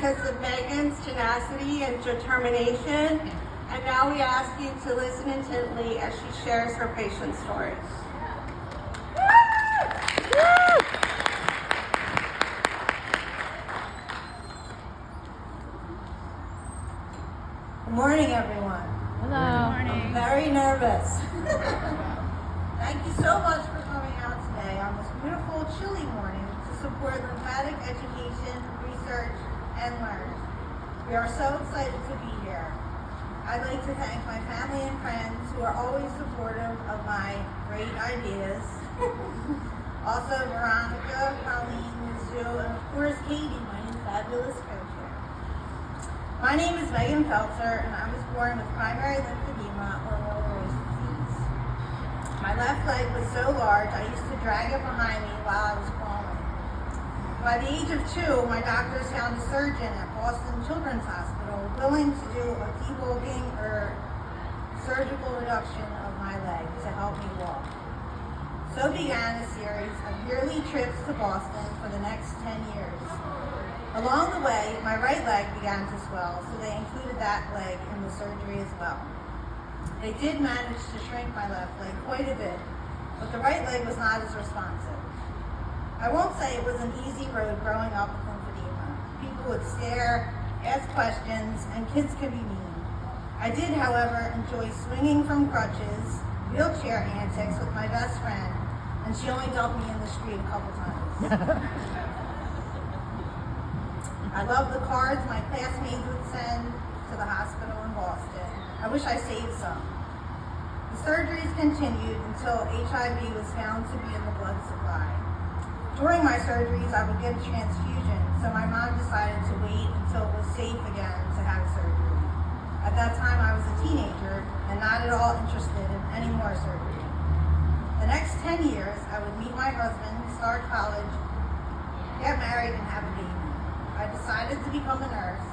because of Megan's tenacity and determination. And now we ask you to listen intently as she shares her patient story. Good morning, everyone. Hello. Good morning. I'm very nervous. Thank you so much for coming out today on this beautiful, chilly morning to support lymphatic education, research, and learn. We are so excited to be here. I'd like to thank my family and friends who are always supportive of my great ideas. Also, Veronica, Colleen, Mizu, and of course, Katie, my new fabulous co-chair. My name is Megan Feltzer, and I was born with primary lymphedema, or Muller's disease. My left leg was so large, I used to drag it behind me while I was crawling. By the age of 2, my doctors found a surgeon at Boston Children's Hospital willing to do a debulking or surgical reduction of my leg to help me walk. So began a series of yearly trips to Boston for the next 10 years. Along the way, my right leg began to swell, so they included that leg in the surgery as well. They did manage to shrink my left leg quite a bit, but the right leg was not as responsive. I won't say it was an easy road growing up with lymphedema. People would stare, ask questions, and kids could be mean. I did, however, enjoy swinging from crutches, wheelchair antics with my best friend, and she only dumped me in the street a couple times. I love the cards my classmates would send to the hospital in Boston. I wish I saved some. The surgeries continued until HIV was found to be in the blood supply. During my surgeries, I would get a transfusion, so my mom decided to wait until it was safe again to have surgery. At that time, I was a teenager and not at all interested in any more surgery. The next 10 years, I would meet my husband, start college, get married, and have a baby. I decided to become a nurse,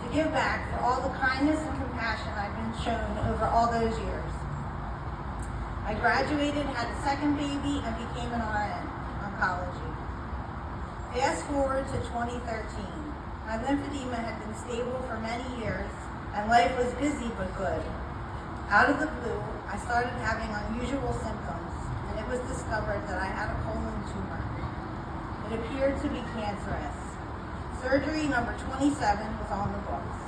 to give back for all the kindness and compassion I've been shown over all those years. I graduated, had a second baby, and became an RN, oncology. Fast forward to 2013. My lymphedema had been stable for many years, and life was busy but good. Out of the blue, I started having unusual symptoms, and it was discovered that I had a colon tumor. It appeared to be cancerous. Surgery number 27 was on the books.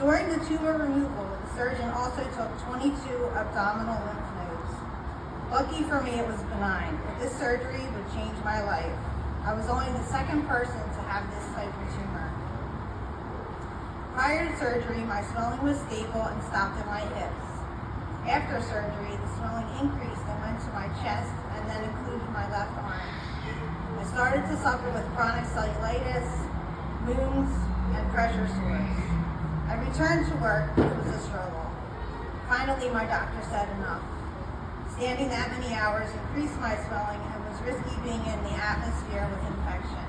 During the tumor removal, the surgeon also took 22 abdominal lymph nodes. Lucky for me, it was benign, but this surgery would change my life. I was only the second person to have this type of tumor. Prior to surgery, my swelling was stable and stopped at my hips. After surgery, the swelling increased and went to my chest and then included my left arm. I started to suffer with chronic cellulitis, wounds, and pressure sores. I returned to work, which was a struggle. Finally, my doctor said enough. Standing that many hours increased my swelling and was risky being in the atmosphere with infection.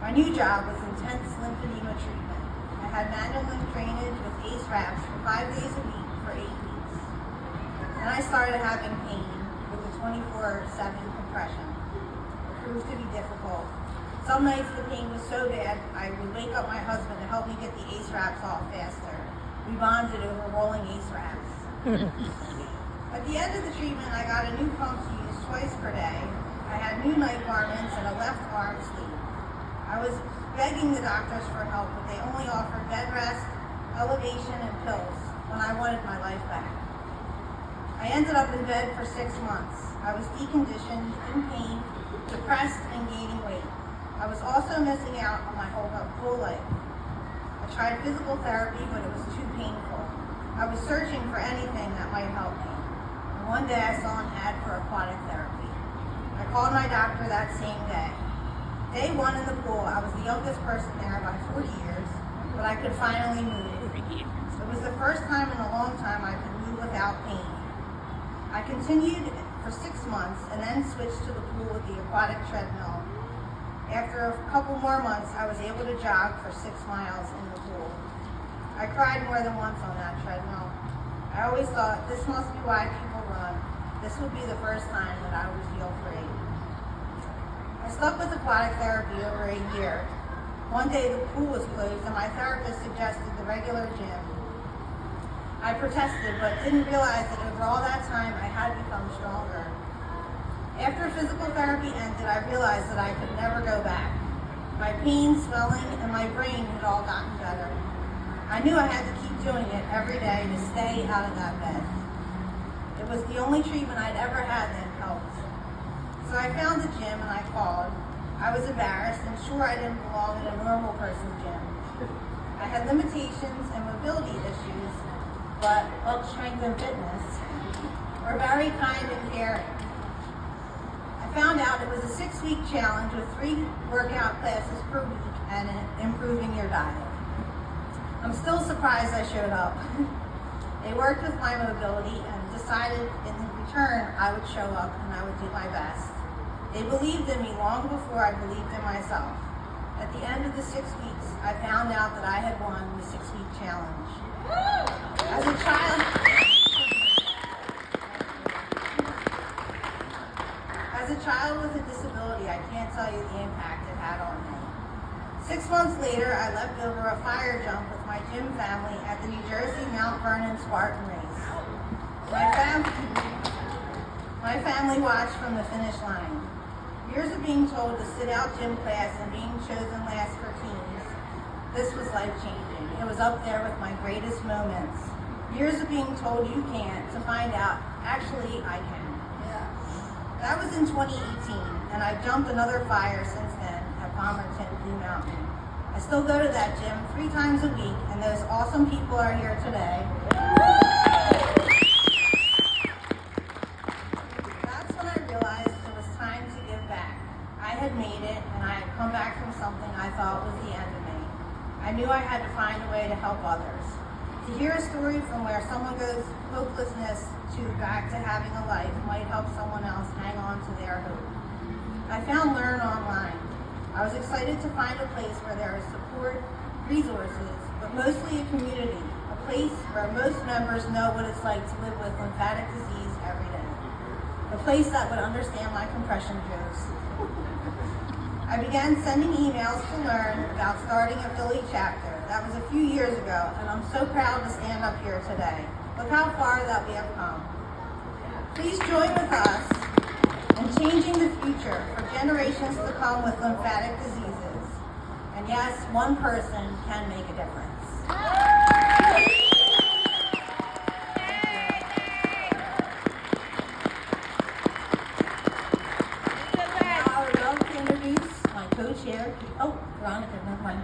My new job was intense lymphedema treatment. I had manual lymph drainage with ACE wraps for 5 days a week for 8 weeks. Then I started having pain with the 24/7 compression. It proved to be difficult. Some nights the pain was so bad, I would wake up my husband to help me get the ACE wraps off faster. We bonded over rolling ACE wraps. At the end of the treatment, I got a new pump to use twice per day. I had new night garments and a left arm sleeve. I was begging the doctors for help, but they only offered bed rest, elevation, and pills when I wanted my life back. I ended up in bed for 6 months. I was deconditioned, in pain, depressed, and gaining weight. I was also missing out on my whole life. I tried physical therapy, but it was too painful. I was searching for anything that might help me. And one day I saw an ad for aquatic therapy. I called my doctor that same day. Day 1 in the pool, I was the youngest person there by 40 years, but I could finally move. It was the first time in a long time I could move without pain. I continued for 6 months and then switched to the pool with the aquatic treadmill. After a couple more months, I was able to jog for 6 miles in the pool. I cried more than once on that treadmill. I always thought, this must be why people run. This would be the first time that I would feel free. I stuck with aquatic therapy over a year. One day the pool was closed and my therapist suggested the regular gym. I protested but didn't realize that over all that time I had become stronger. After physical therapy ended, I realized that I could never go back. My pain, swelling, and my brain had all gotten better. I knew I had to keep doing it every day to stay out of that bed. It was the only treatment I'd ever had that helped. So I found the gym and I called. I was embarrassed and sure I didn't belong in a normal person's gym. I had limitations and mobility issues, but Bulk Strength and Fitness were very kind and caring. I found out it was a 6-week challenge with 3 workout classes per week and improving your diet. I'm still surprised I showed up. They worked with my mobility and decided in return I would show up and I would do my best. They believed in me long before I believed in myself. At the end of the 6 weeks, I found out that I had won the 6-week challenge. As a child with a disability, I can't tell you the impact it had on me. 6 months later, I leapt over a fire jump with my gym family at the New Jersey Mount Vernon Spartan Race. My family watched from the finish line. Years of being told to sit out gym class and being chosen last for teams, this was life-changing. It was up there with my greatest moments. Years of being told you can't, to find out, actually, I can. That was in 2018, and I've jumped another fire since then at Palmerton, Blue Mountain. I still go to that gym 3 times a week, and those awesome people are here today. That's when I realized it was time to give back. I had made it, and I had come back from something I thought was the end of me. I knew I had to find a way to help others. To hear a story from where someone goes hopelessness to back to having a life might help someone else hang on to their hope. I found LE&RN online. I was excited to find a place where there is support, resources, but mostly a community, a place where most members know what it's like to live with lymphatic disease every day, a place that would understand my compression jokes. I began sending emails to LE&RN about starting a Philly chapter. That was a few years ago, and I'm so proud to stand up here today. Look how far that we have come. Please join with us in changing the future for generations to come with lymphatic diseases. And yes, one person can make a difference. Now I would love to introduce my co-chair. Oh, Veronica, never mind.